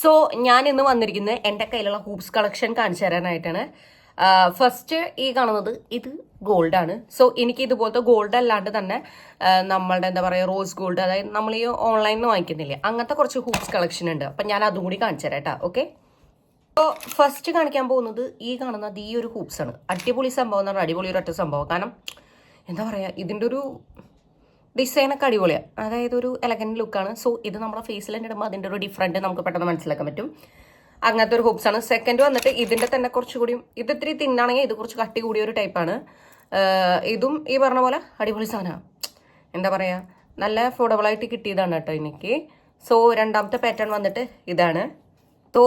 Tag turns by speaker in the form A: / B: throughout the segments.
A: So ഞാൻ ഇന്ന് വന്നിരിക്കുന്നത് എൻ്റെ കയ്യിലുള്ള ഹൂപ്സ് കളക്ഷൻ കാണിച്ചു തരാനായിട്ടാണ്. ഫസ്റ്റ് ഈ കാണുന്നത് ഇത് ഗോൾഡാണ്. സോ എനിക്ക് ഇതുപോലത്തെ ഗോൾഡ് അല്ലാണ്ട് തന്നെ നമ്മളുടെ എന്താ പറയുക റോസ് ഗോൾഡ്, അതായത് നമ്മൾ ഈ ഓൺലൈനിൽ നിന്ന് വാങ്ങിക്കുന്നില്ലേ, അങ്ങനത്തെ കുറച്ച് ഹൂപ്സ് കളക്ഷൻ ഉണ്ട്. അപ്പം ഞാൻ അതും കൂടി കാണിച്ചു തരാം കേട്ടോ. ഓക്കെ, അപ്പോൾ ഫസ്റ്റ് കാണിക്കാൻ പോകുന്നത് ഈ കാണുന്നത് ഈ ഒരു ഹൂപ്സ് ആണ്. അടിപൊളി സംഭവം എന്ന് പറഞ്ഞാൽ അടിപൊളി ഒരു ഒറ്റ സംഭവം. കാരണം എന്താ പറയുക, ഇതിൻ്റെ ഒരു ഡിസൈനൊക്കെ അടിപൊളിയാണ്, അതായത് ഒരു എലഗൻറ്റ് ലുക്കാണ്. സോ ഇത് നമ്മുടെ ഫേസിൽ തന്നെ ഇടുമ്പോൾ അതിൻ്റെ ഒരു ഡിഫറൻറ്റ് നമുക്ക് പെട്ടെന്ന് മനസ്സിലാക്കാൻ പറ്റും. അങ്ങനത്തെ ഒരു ഹൂപ്സ് ആണ്. സെക്കൻഡ് വന്നിട്ട് ഇതിൻ്റെ തന്നെ കുറച്ചുകൂടിയും ഇത് ഇത്തിരി തിന്നാണെങ്കിൽ ഇത് കുറച്ച് കട്ടി കൂടിയ ഒരു ടൈപ്പാണ്. ഇതും ഈ പറഞ്ഞ പോലെ അടിപൊളി സാധനമാണ്. എന്താ പറയുക, നല്ല അഫോർഡബിളായിട്ട് കിട്ടിയതാണ് കേട്ടോ എനിക്ക്. സോ രണ്ടാമത്തെ പാറ്റേൺ വന്നിട്ട് ഇതാണ്. സോ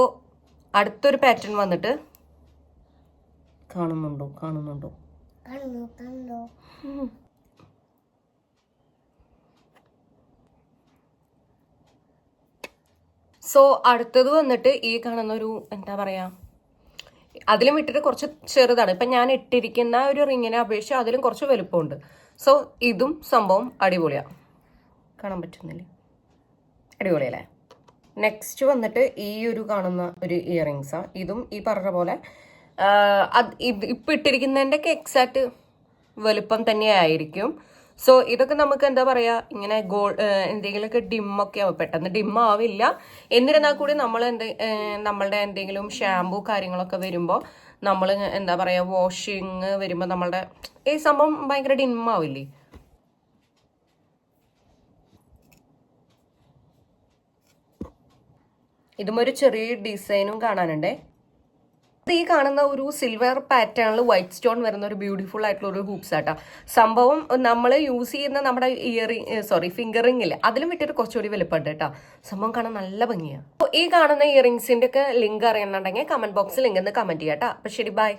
A: അടുത്തൊരു പാറ്റേൺ വന്നിട്ട് കാണുന്നുണ്ടോ? സോ അടുത്തത് വന്നിട്ട് ഈ കാണുന്ന ഒരു എന്താ പറയാ, അതിലും ഇട്ടിട്ട് കുറച്ച് ചെറുതാണ്. ഇപ്പം ഞാൻ ഇട്ടിരിക്കുന്ന ഒരു റിങ്ങിനെ അപേക്ഷിച്ച് അതിലും കുറച്ച് വലുപ്പമുണ്ട്. സോ ഇതും സംഭവം അടിപൊളിയാണ്, കാണാൻ പറ്റുന്നില്ലേ, അടിപൊളിയല്ലേ. നെക്സ്റ്റ് വന്നിട്ട് ഈ ഒരു കാണുന്ന ഒരു ഇയറിങ്സാണ്. ഇതും ഈ പറഞ്ഞ പോലെ ഇപ്പം ഇട്ടിരിക്കുന്നതിൻ്റെ ഒക്കെ എക്സാക്റ്റ് വലുപ്പം തന്നെയായിരിക്കും. സോ ഇതൊക്കെ നമുക്ക് എന്താ പറയുക, ഇങ്ങനെ എന്തെങ്കിലുമൊക്കെ ഡിമ്മൊക്കെ ആവും, പെട്ടെന്ന് ഡിമ്മാവില്ല. എന്നിരുന്നാൽ കൂടി നമ്മൾ നമ്മളുടെ എന്തെങ്കിലും ഷാമ്പു കാര്യങ്ങളൊക്കെ വരുമ്പോൾ നമ്മൾ എന്താ പറയുക വാഷിങ് വരുമ്പോൾ നമ്മളുടെ ഈ സംഭവം ഭയങ്കര ഡിമ്മാവില്ലേ. ഇതും ഒരു ചെറിയ ഡിസൈനും കാണാനുണ്ടേ. ഈ കാണുന്ന ഒരു സിൽവർ പാറ്റേണിൽ വൈറ്റ് സ്റ്റോൺ വരുന്ന ഒരു ബ്യൂട്ടിഫുൾ ആയിട്ടുള്ള ഒരു ഹൂപ്സ് ആട്ടോ. സംഭവം നമ്മൾ യൂസ് ചെയ്യുന്ന നമ്മുടെ ഫിംഗർ റിംഗ് ഇല്ലേ, അതിലും വിട്ടിട്ട് കുറച്ചുകൂടി വലുപ്പമുണ്ട് കേട്ടോ. സംഭവം കാണാൻ നല്ല ഭംഗിയാണ്. അപ്പോൾ ഈ കാണുന്ന ഇയറിങ്സിന്റെ ഒക്കെ ലിങ്ക് അറിയണമെന്നുണ്ടെങ്കിൽ കമന്റ് ബോക്സിൽ ലിങ്ക് ഒന്ന് കമന്റ് ചെയ്യാം കേട്ടോ. അപ്പോൾ ശരി, ബൈ.